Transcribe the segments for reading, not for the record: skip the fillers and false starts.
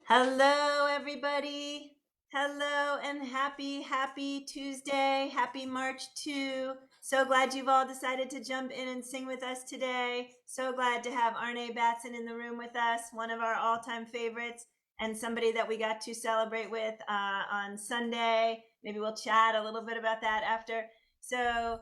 Hello, everybody. Hello and happy Tuesday. Happy March 2. So glad you've all decided to jump in and sing with us today. So glad to have Arnaé Batson in the room with us, one of our all time favorites, and somebody that we got to celebrate with on Sunday. Maybe we'll chat a little bit about that after. So,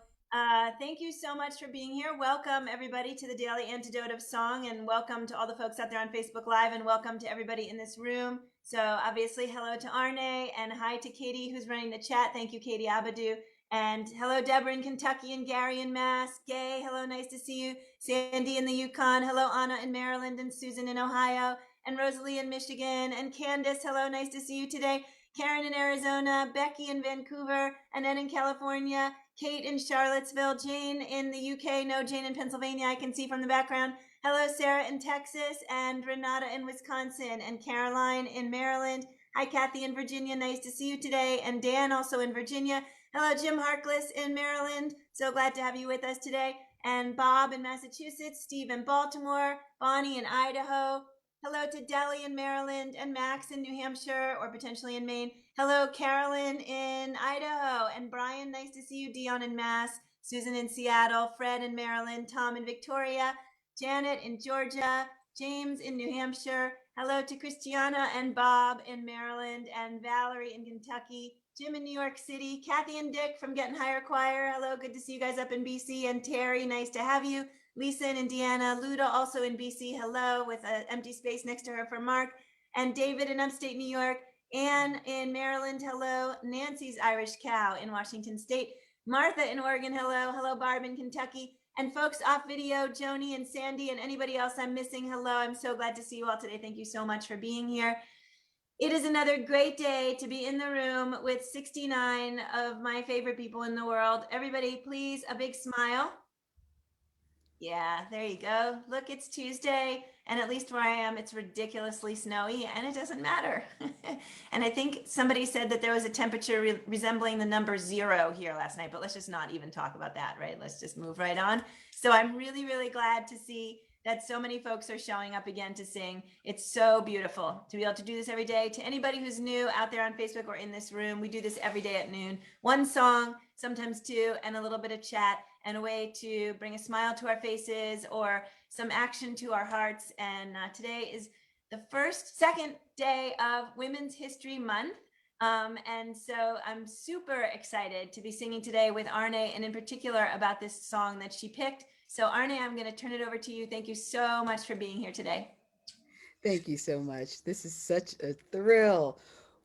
thank you so much for being here. Welcome, everybody, to the Daily Antidote of Song, and welcome to all the folks out there on Facebook Live, and welcome to everybody in this room. So, obviously, hello to Arnaé, and hi to Katie, who's running the chat. Thank you, Katie Abadou. And hello, Deborah in Kentucky, and Gary in Mass. Gay, hello, nice to see you. Sandy in the Yukon. Hello, Anna in Maryland, and Susan in Ohio, and Rosalie in Michigan, and Candace, hello, nice to see you today. Karen in Arizona, Becky in Vancouver, Annette in California, Kate in Charlottesville, Jane in the UK, no, Jane in Pennsylvania, I can see from the background. Hello, Sarah in Texas, and Renata in Wisconsin, and Caroline in Maryland. Hi, Kathy in Virginia, nice to see you today, and Dan also in Virginia. Hello, Jim Harkless in Maryland, so glad to have you with us today. And Bob in Massachusetts, Steve in Baltimore, Bonnie in Idaho. Hello to Delhi in Maryland, and Max in New Hampshire, or potentially in Maine. Hello, Carolyn in Idaho, and Brian, nice to see you. Dion in Mass, Susan in Seattle, Fred in Maryland, Tom in Victoria, Janet in Georgia, James in New Hampshire. Hello to Christiana and Bob in Maryland, and Valerie in Kentucky, Jim in New York City, Kathy and Dick from Getting Higher Choir. Hello, good to see you guys up in BC, and Terry, nice to have you. Lisa in Indiana, Luda also in BC, hello, with an empty space next to her for Mark, and David in upstate New York, Anne in Maryland, hello, Nancy's Irish Cow in Washington State, Martha in Oregon, hello, hello, Barb in Kentucky, and folks off video, Joni and Sandy and anybody else I'm missing, hello, I'm so glad to see you all today. Thank you so much for being here. It is another great day to be in the room with 69 of my favorite people in the world. Everybody, please, a big smile. Yeah, there you go. Look, it's Tuesday, and at least where I am, it's ridiculously snowy, and it doesn't matter. And I think somebody said that there was a temperature resembling the number 0 here last night, but let's just not even talk about that, right? Let's just move right on. So I'm really, really glad to see that so many folks are showing up again to sing. It's so beautiful to be able to do this every day. To anybody who's new out there on Facebook or in this room, we do this every day at noon. One song, sometimes two, and a little bit of chat, and a way to bring a smile to our faces or some action to our hearts. And today is the second day of Women's History Month. And so I'm super excited to be singing today with Arnaé, and in particular about this song that she picked. So Arnaé, I'm going to turn it over to you. Thank you so much for being here today. Thank you so much. This is such a thrill.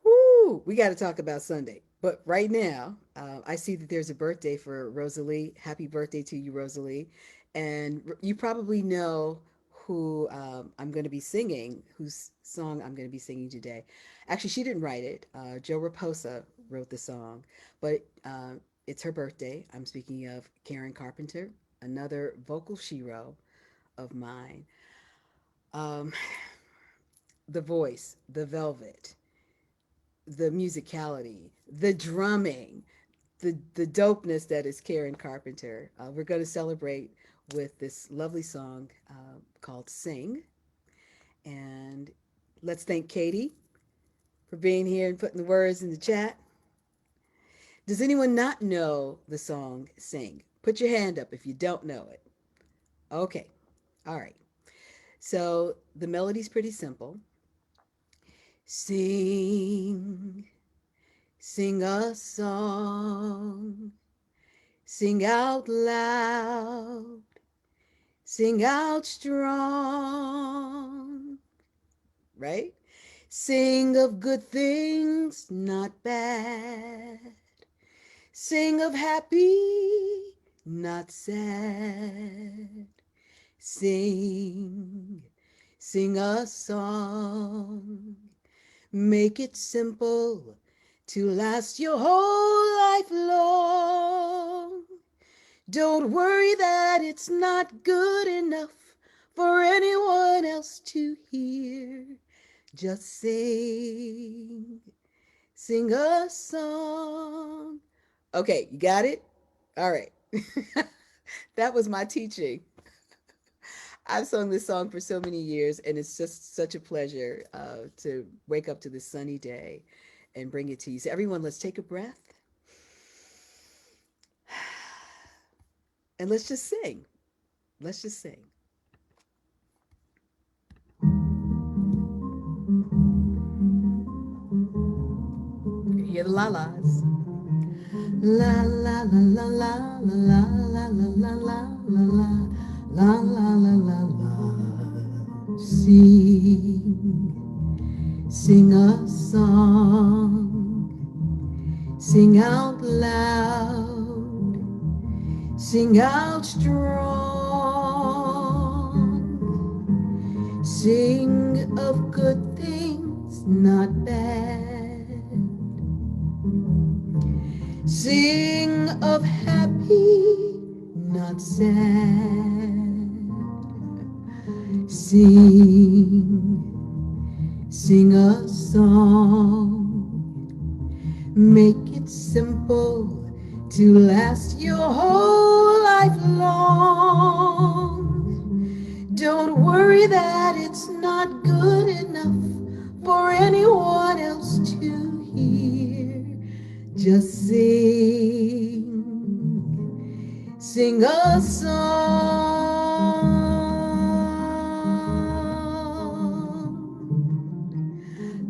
Woo! We got to talk about Sunday. But right now, I see that there's a birthday for Rosalie. Happy birthday to you, Rosalie. And you probably know who I'm going to be singing, whose song I'm going to be singing today. Actually, she didn't write it. Joe Raposa wrote the song, but it's her birthday. I'm speaking of Karen Carpenter, another vocal shero of mine. Um, the voice, the velvet, the musicality, the drumming, the dopeness that is Karen Carpenter. We're going to celebrate with this lovely song called Sing. And let's thank Katie for being here and putting the words in the chat. Does anyone not know the song Sing? Put your hand up if you don't know it. Okay. All right. So the melody's pretty simple. Sing, sing a song, sing out loud, sing out strong, right? Sing of good things, not bad. Sing of happy, not sad. Sing, sing a song. Make it simple to last your whole life long. Don't worry that it's not good enough for anyone else to hear. Just sing, sing a song. Okay, you got it? All right. That was my teaching. I've sung this song for so many years, and it's just such a pleasure to wake up to this sunny day and bring it to you. So, everyone, let's take a breath and let's just sing. Let's just sing. You hear the la las. La la la la la la la la la la la la la la la la. Sing, sing a song, sing out loud, sing out strong, sing of good things, not bad. Sing of happy, not sad. Sing, sing a song. Make it simple to last your whole life long. Don't worry that it's not good enough for anyone else to hear. Just sing, sing a song.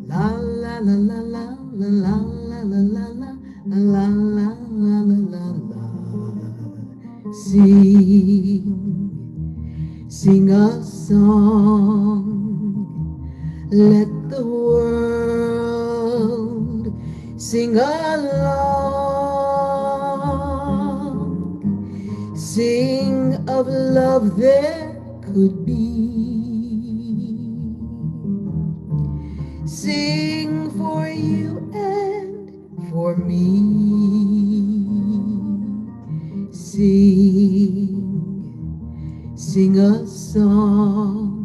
La la la la la la la la la la la la la la la. Sing, sing a song. Let the world sing along. Sing of love there could be. Sing for you and for me. Sing, sing a song.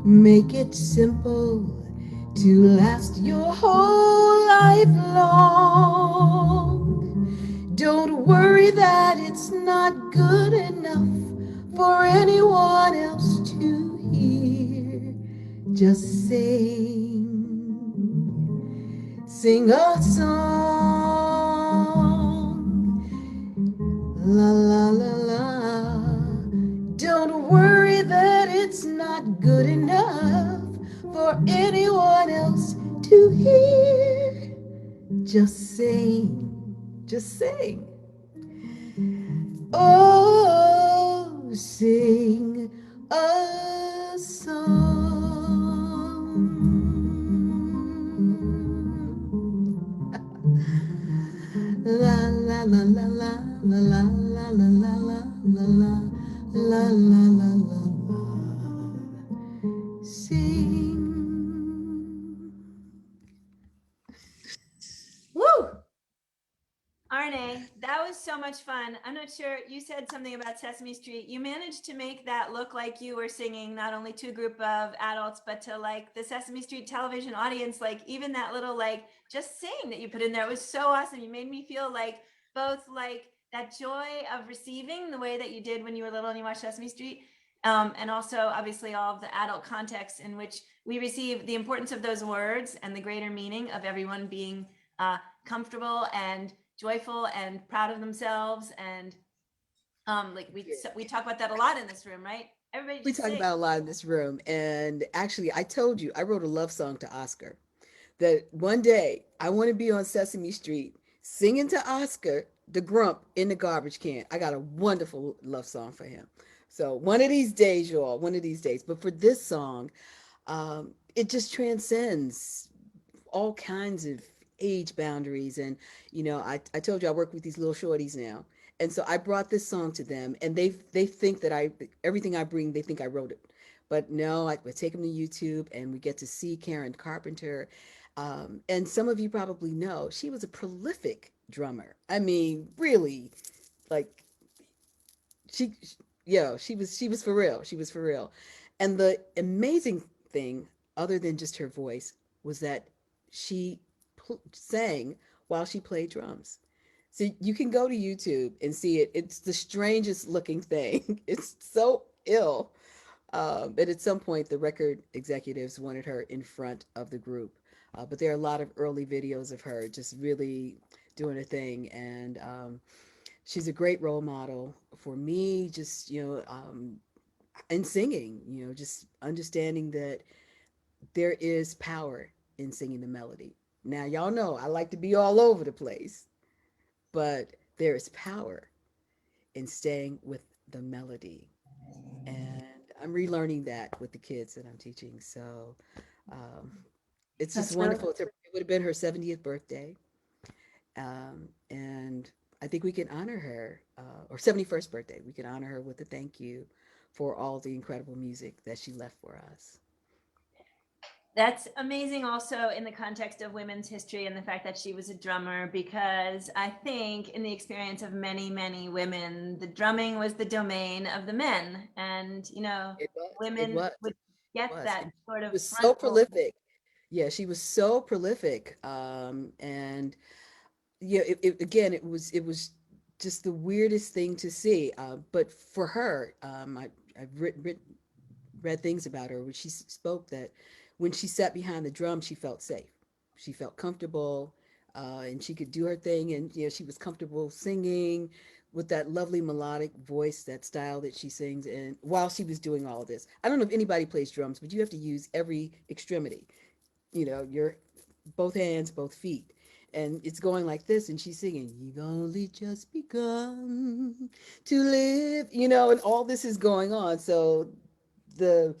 Make it simple to last your whole life long. Don't worry that it's not good enough for anyone else to hear. Just sing, sing a song. La la la la. Don't worry that it's not good enough for anyone else to hear. Just sing, just sing. Oh, sing a song. La la la la la la la la la la la la la la la la. Sing. Woo! Arne, that was so much fun. I'm not sure, you said something about Sesame Street. You managed to make that look like you were singing not only to a group of adults, but to like the Sesame Street television audience. Like even that little like just sing that you put in there was so awesome. You made me feel like both like that joy of receiving the way that you did when you were little and you watched Sesame Street. And also obviously all of the adult context in which we receive the importance of those words and the greater meaning of everyone being comfortable and joyful and proud of themselves. And like we talk about that a lot in this room, right? Everybody We just talk say, about a lot in this room. And actually, I told you, I wrote a love song to Oscar that one day I want to be on Sesame Street singing to Oscar the grump in the garbage can. I got a wonderful love song for him. So one of these days, y'all, one of these days. But for this song, it just transcends all kinds of age boundaries. And I told you I work with these little shorties now, and so I brought this song to them, and they think that I everything I bring, they think I wrote it. But no, I take them to YouTube and we get to see Karen Carpenter. And some of you probably know she was a prolific drummer. I mean, really, like she, she was for real. She was for real. And the amazing thing, other than just her voice, was that she sang while she played drums. So you can go to YouTube and see it. It's the strangest looking thing. It's so ill. And at some point, the record executives wanted her in front of the group. But there are a lot of early videos of her just really doing her thing. And she's a great role model for me, just, in singing, just understanding that there is power in singing the melody. Now, y'all know I like to be all over the place, but there is power in staying with the melody. And I'm relearning that with the kids that I'm teaching. So um, it's just That's really wonderful. It would have been her 70th birthday. And I think we can honor her, or 71st birthday. We can honor her with a thank you for all the incredible music that she left for us. That's amazing also in the context of women's history and the fact that she was a drummer, because I think in the experience of many, many women, the drumming was the domain of the men. And, It was. It women was. would It get was. that And sort she of was so frontal. prolific. Yeah, she was so prolific. And yeah, again, it was just the weirdest thing to see. But for her, I've read things about her where she spoke that when she sat behind the drum, she felt safe. She felt comfortable, and she could do her thing, and she was comfortable singing with that lovely melodic voice, that style that she sings. And while she was doing all of this, I don't know if anybody plays drums, but you have to use every extremity. Your both hands, both feet. And it's going like this, and she's singing, "You've only just begun to live," and all this is going on. So the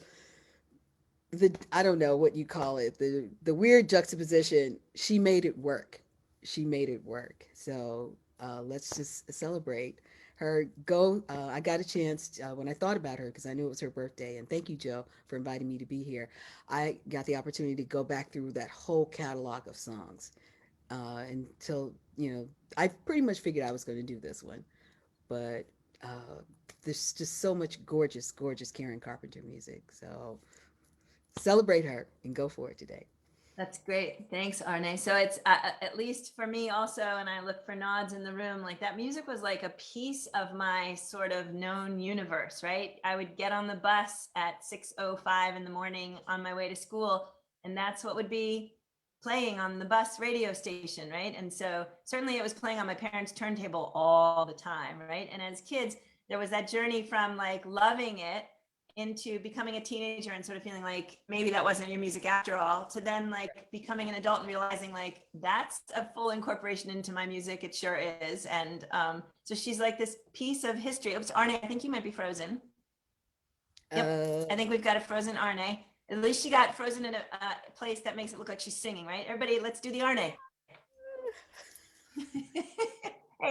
the I don't know what you call it, the weird juxtaposition, she made it work. She made it work. So let's just celebrate her. I got a chance when I thought about her because I knew it was her birthday, and thank you, Joe, for inviting me to be here. I got the opportunity to go back through that whole catalog of songs until I pretty much figured I was going to do this one, but uh, there's just so much gorgeous, gorgeous Karen Carpenter music. So celebrate her and go for it today. That's great. Thanks, Arne. So it's at least for me also, and I look for nods in the room, like that music was like a piece of my sort of known universe, right? I would get on the bus at 6:05 in the morning on my way to school, and that's what would be playing on the bus radio station, right? And so certainly it was playing on my parents' turntable all the time, right? And as kids, there was that journey from like loving it into becoming a teenager and sort of feeling like maybe that wasn't your music after all, to then like becoming an adult and realizing like that's a full incorporation into my music. It sure is. And so she's like this piece of history. Oops, Arne, I think you might be frozen. Yep, Uh, I think we've got a frozen Arne. At least she got frozen in a place that makes it look like she's singing, right? Everybody, let's do the Arne. Hey,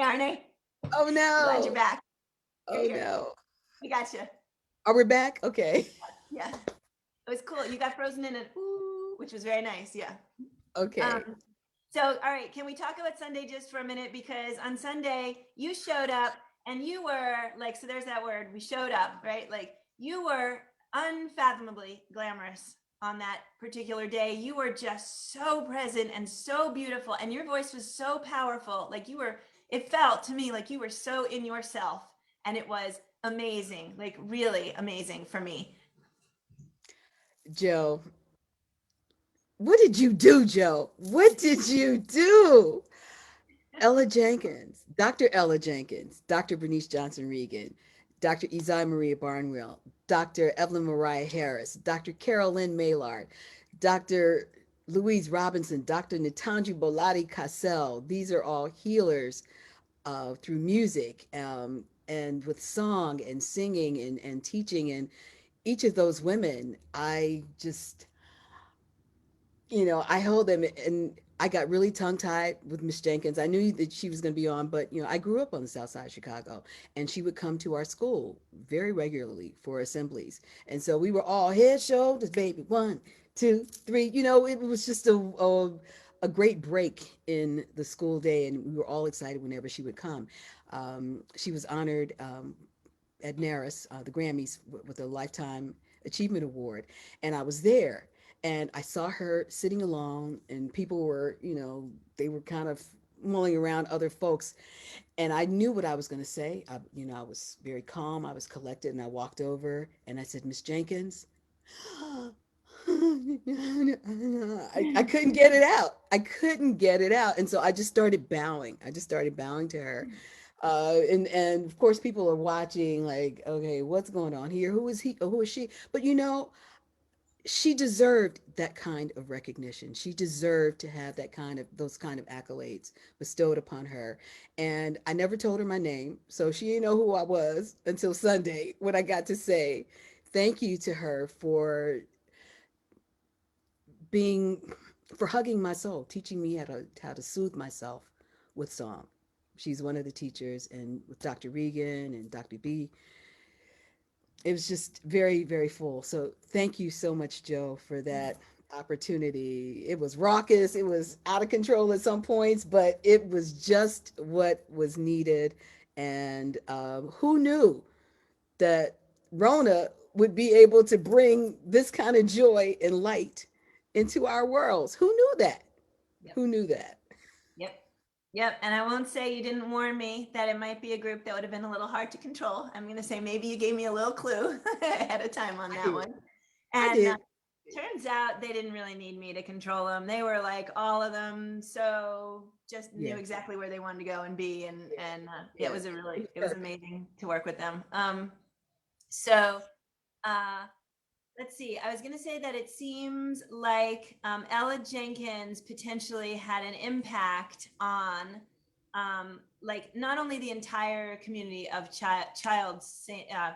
Arne. oh I'm glad you're no. back. You're Oh here. no. We got you. Are we back? Okay. Yeah, it was cool. You got frozen in an ooh, which was very nice. Yeah. Okay. Um, so, all right, can we talk about Sunday just for a minute? Because on Sunday, you showed up and you were like, so there's that word, we showed up, right? Like, you were unfathomably glamorous on that particular day. You were just so present and so beautiful, and your voice was so powerful. Like, it felt to me like you were so in yourself, and it was amazing, like, really amazing for me. Joe, what did you do, Joe? What did you do? Ella Jenkins, Dr. Ella Jenkins, Dr. Bernice Johnson Regan, Dr. Izai Maria Barnwell, Dr. Evelyn Mariah Harris, Dr. Carol Lynn Maylard, Dr. Louise Robinson, Dr. Nitanju Bolati Cassell. These are all healers through music and with song and singing and teaching. And each of those women, I hold them, and I got really tongue tied with Miss Jenkins. I knew that she was going to be on, but I grew up on the south side of Chicago, and she would come to our school very regularly for assemblies. And so we were all head, shoulders, baby, one, two, three. It was just a great break in the school day, and we were all excited whenever she would come. She was honored at NARIS, the Grammys, with a Lifetime Achievement Award. And I was there and I saw her sitting alone, and people were, they were kind of mulling around other folks, and I knew what I was going to say. I was very calm. I was collected, and I walked over and I said, "Miss Jenkins." I couldn't get it out. I couldn't get it out. And so I just started bowing. I just started bowing to her. And of course people are watching like, okay, what's going on here? Who is he? Who is she? But she deserved that kind of recognition. She deserved to have those kind of accolades bestowed upon her. And I never told her my name, so she didn't know who I was until Sunday when I got to say thank you to her being for hugging my soul, teaching me how to soothe myself with song. She's one of the teachers, and with Dr. Regan and Dr. B, it was just very, very full. So thank you so much, Joe, for that opportunity. It was raucous, it was out of control at some points, but it was just what was needed. And who knew that Rona would be able to bring this kind of joy and light into our worlds? Who knew that? Yep. Who knew that? Yep. Yep. And I won't say you didn't warn me that it might be a group that would have been a little hard to control. I'm going to say maybe you gave me a little clue ahead of time on I that did. one. I And did. turns out they didn't really need me to control them. They were like all of them, so just knew Yeah. exactly where they wanted to go and be. And yeah, Yeah. It was it was perfect. amazing to work with them. So uh, let's see. I was going to say that it seems like Ella Jenkins potentially had an impact on, like, not only the entire community of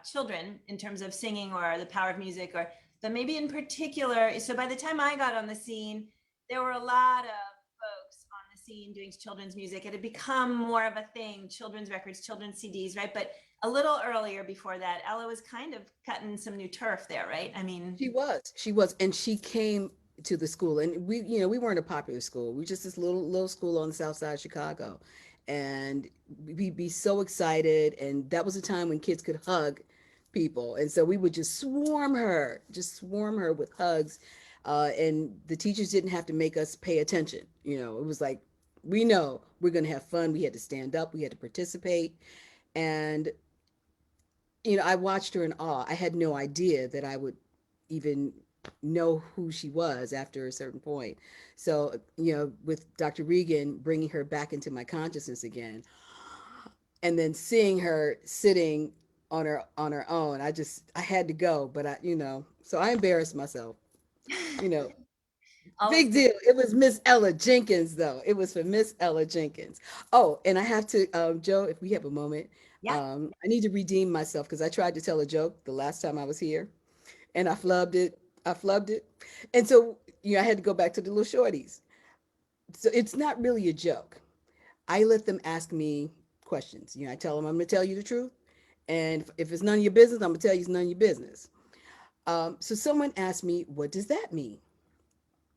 children in terms of singing or the power of music, but maybe in particular. So by the time I got on the scene, there were a lot of folks on the scene doing children's music. It had become more of a thing: children's records, children's CDs, right? But a little earlier before that, Ella was kind of cutting some new turf there, right? I mean, She was, and she came to the school, and we weren't a popular school. We were just this little school on the south side of Chicago, and we'd be so excited, and that was a time when kids could hug people, and so we would just swarm her with hugs, and the teachers didn't have to make us pay attention. It was like we know we're going to have fun. We had to stand up, we had to participate, and I watched her in awe. I had no idea that I would even know who she was after a certain point. So, with Dr. Regan bringing her back into my consciousness again, and then seeing her sitting on her own, I had to go, but so I embarrassed myself. You know, always Big good. deal. It was Miss Ella Jenkins, though. It was for Miss Ella Jenkins. Oh, and I have to, Joe, if we have a moment, Yeah. I need to redeem myself because I tried to tell a joke the last time I was here, and I flubbed it. I flubbed it, and so I had to go back to the little shorties. So it's not really a joke. I let them ask me questions. I tell them I'm going to tell you the truth, and if it's none of your business, I'm going to tell you it's none of your business. So someone asked me, "What does that mean?"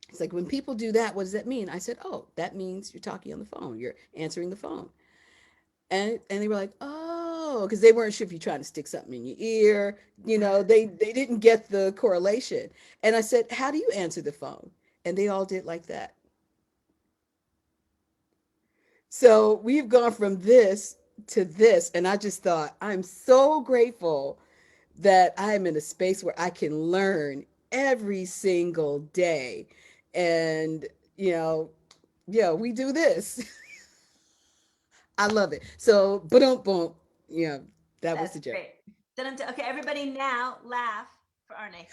It's like when people do that, what does that mean? I said, "Oh, that means you're talking on the phone. You're answering the phone." And they were like, "Oh," because they weren't sure if you're trying to stick something in your ear. They didn't get the correlation. And I said, "How do you answer the phone?" And they all did like that. So we've gone from this to this, and I just thought, I'm so grateful that I am in a space where I can learn every single day. And, you know, yeah, we do this. I love it. So, boom, boom. Yeah, that was That's the joke. great. Okay, everybody now laugh for Arne.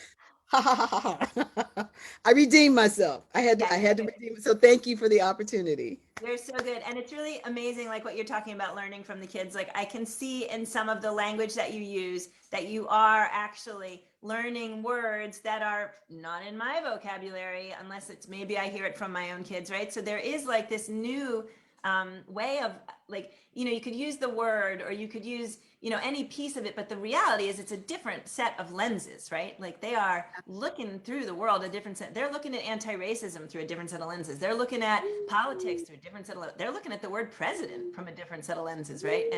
Ha ha ha ha. I redeemed myself. Yeah, I you're had to good. redeem. So thank you for the opportunity. You're so good. And it's really amazing, like what you're talking about learning from the kids. Like, I can see in some of the language that you use that you are actually learning words that are not in my vocabulary, unless it's maybe I hear it from my own kids, right? So there is like this new way of, like, you could use the word or you could use, any piece of it, but the reality is it's a different set of lenses, right? Like, they are looking through the world a different set. They're looking at anti-racism through a different set of lenses. They're looking at politics through a different set of, they're looking at the word president from a different set of lenses, right?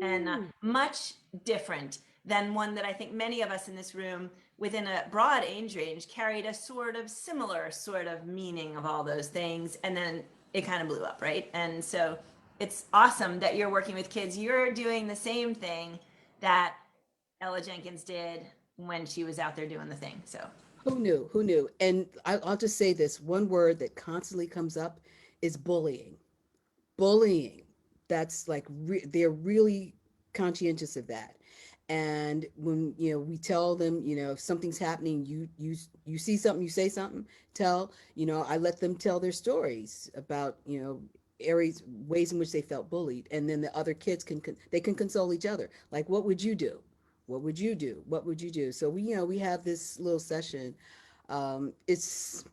And much different than one that I think many of us in this room within a broad age range carried a sort of similar sort of meaning of all those things. And then it kind of blew up, right? And so it's awesome that you're working with kids. You're doing the same thing that Ella Jenkins did when she was out there doing the thing. So Who knew? Who knew? And I'll just say this one word that constantly comes up is bullying. Bullying. That's like they're really conscientious of that. And when we tell them, if something's happening, you see something, you say something, tell, I let them tell their stories about, areas, ways in which they felt bullied, and then the other kids they can console each other. Like, what would you do? What would you do? What would you do? So we have this little session. It's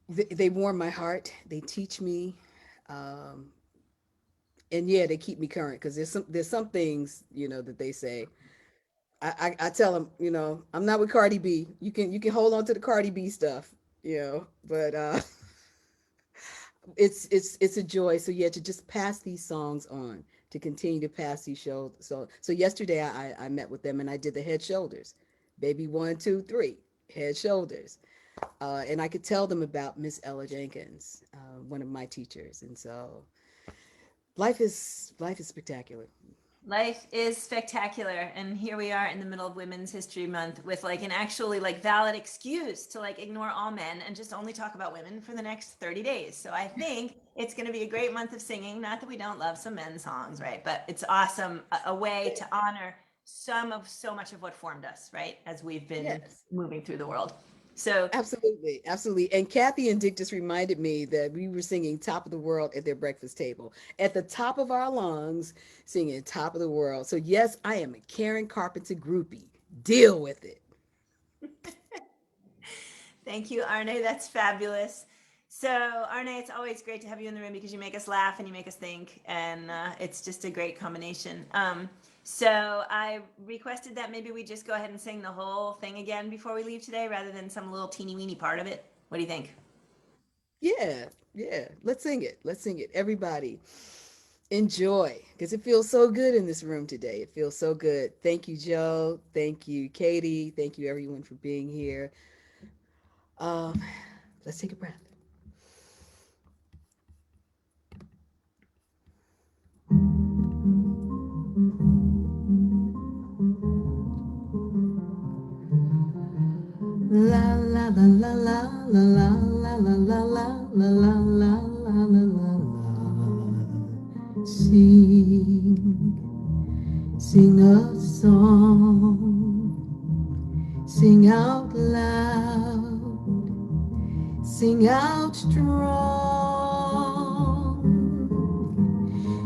they warm my heart. They teach me, um, and yeah, they keep me current because there's some things that they say. I tell them, I'm not with Cardi B. You can hold on to the Cardi B stuff, but it's a joy. So yeah, to just pass these songs on, to continue to pass these shows. So yesterday I met with them and I did the head shoulders, baby 1 2 3, head shoulders, and I could tell them about Miss Ella Jenkins, one of my teachers, and so life is spectacular. life is spectacular, and here we are in the middle of Women's History Month with like an actually like valid excuse to like ignore all men and just only talk about women for the next 30 days. So I think it's going to be a great month of singing. Not that we don't love some men's songs, right? But it's awesome, a way to honor so much of what formed us, right? As we've been Yes. moving through the world. So Absolutely, absolutely. And Kathy and Dick just reminded me that we were singing Top of the World at their breakfast table, at the top of our lungs, singing Top of the World. So, yes, I am a Karen Carpenter groupie. Deal with it. thank you, Arnaé. That's fabulous. So, Arnaé, it's always great to have you in the room because you make us laugh and you make us think, and it's just a great combination. So, I requested that maybe we just go ahead and sing the whole thing again before we leave today rather than some little teeny weeny part of it. What do you think? Yeah, yeah. Let's sing it. Let's sing it. Everybody, enjoy because it feels so good in this room today. It feels so good. Thank you, Joe. Thank you, Katie. Thank you, everyone, for being here. Um, let's take a breath. La la la la la la la la la la la la la la la la la. Sing a song, sing out loud, sing out strong,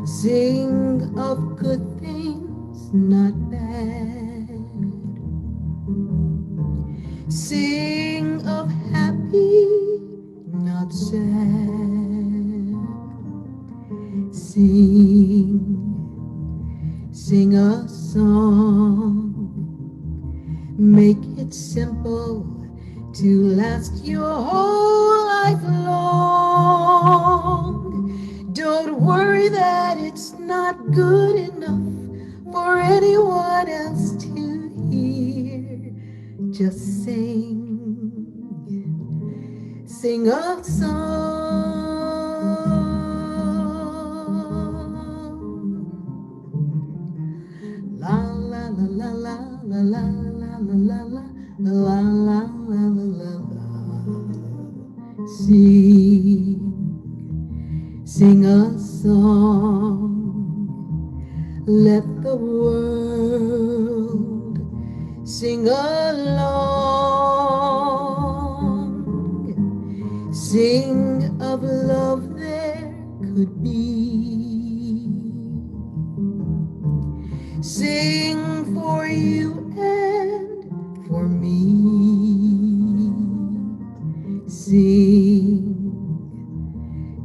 sing of good things, not bad, sing of happy, not sad, sing a song, make it simple to last your whole life long. Don't worry that it's not good enough for anyone else to hear. Just sing a song. La la la la la la la la la la la la la la la. Sing a song. Let the world sing along. Sing of love there could be. Sing for you and for me.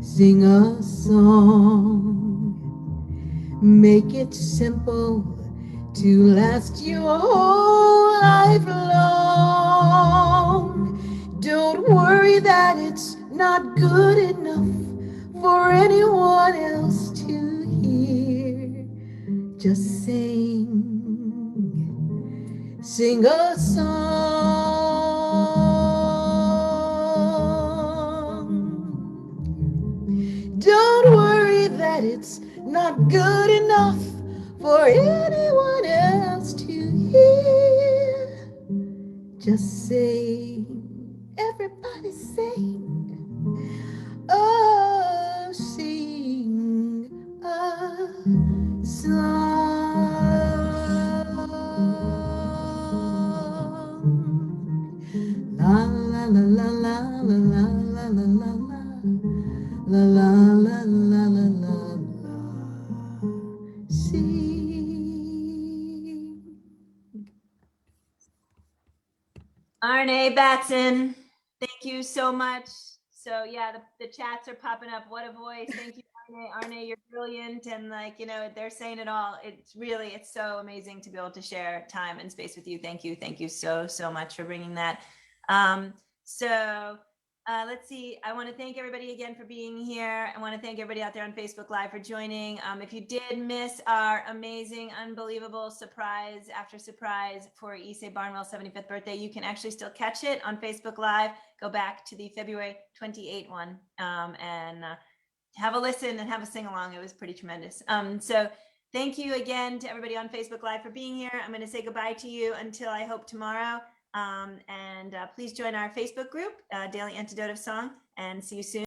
Sing a song. Make it simple to last your whole life long. Don't worry that it's not good enough for anyone else to hear. Just sing a song. that it's not good enough for anyone else to hear. Just sing, everybody sing. Oh, sing a song. La la la la la la la la la la la la la la la la la. Sing. Arnaé, Batson, thank you so much. So yeah, the chats are popping up. What a voice. Thank you, Arnaé. Arnaé, you're brilliant. And like, they're saying it all. It's so amazing to be able to share time and space with you. Thank you. Thank you so, so much for bringing that. So let's see. I want to thank everybody again for being here. I want to thank everybody out there on Facebook Live for joining. If you did miss our amazing, unbelievable surprise after surprise for Issei Barnwell's 75th birthday, you can actually still catch it on Facebook Live. Go back to the February 28 one and have a listen and have a sing along. It was pretty tremendous. So thank you again to everybody on Facebook Live for being here. I'm going to say goodbye to you until I hope tomorrow. And please join our Facebook group, Daily Antidote of Song, and see you soon.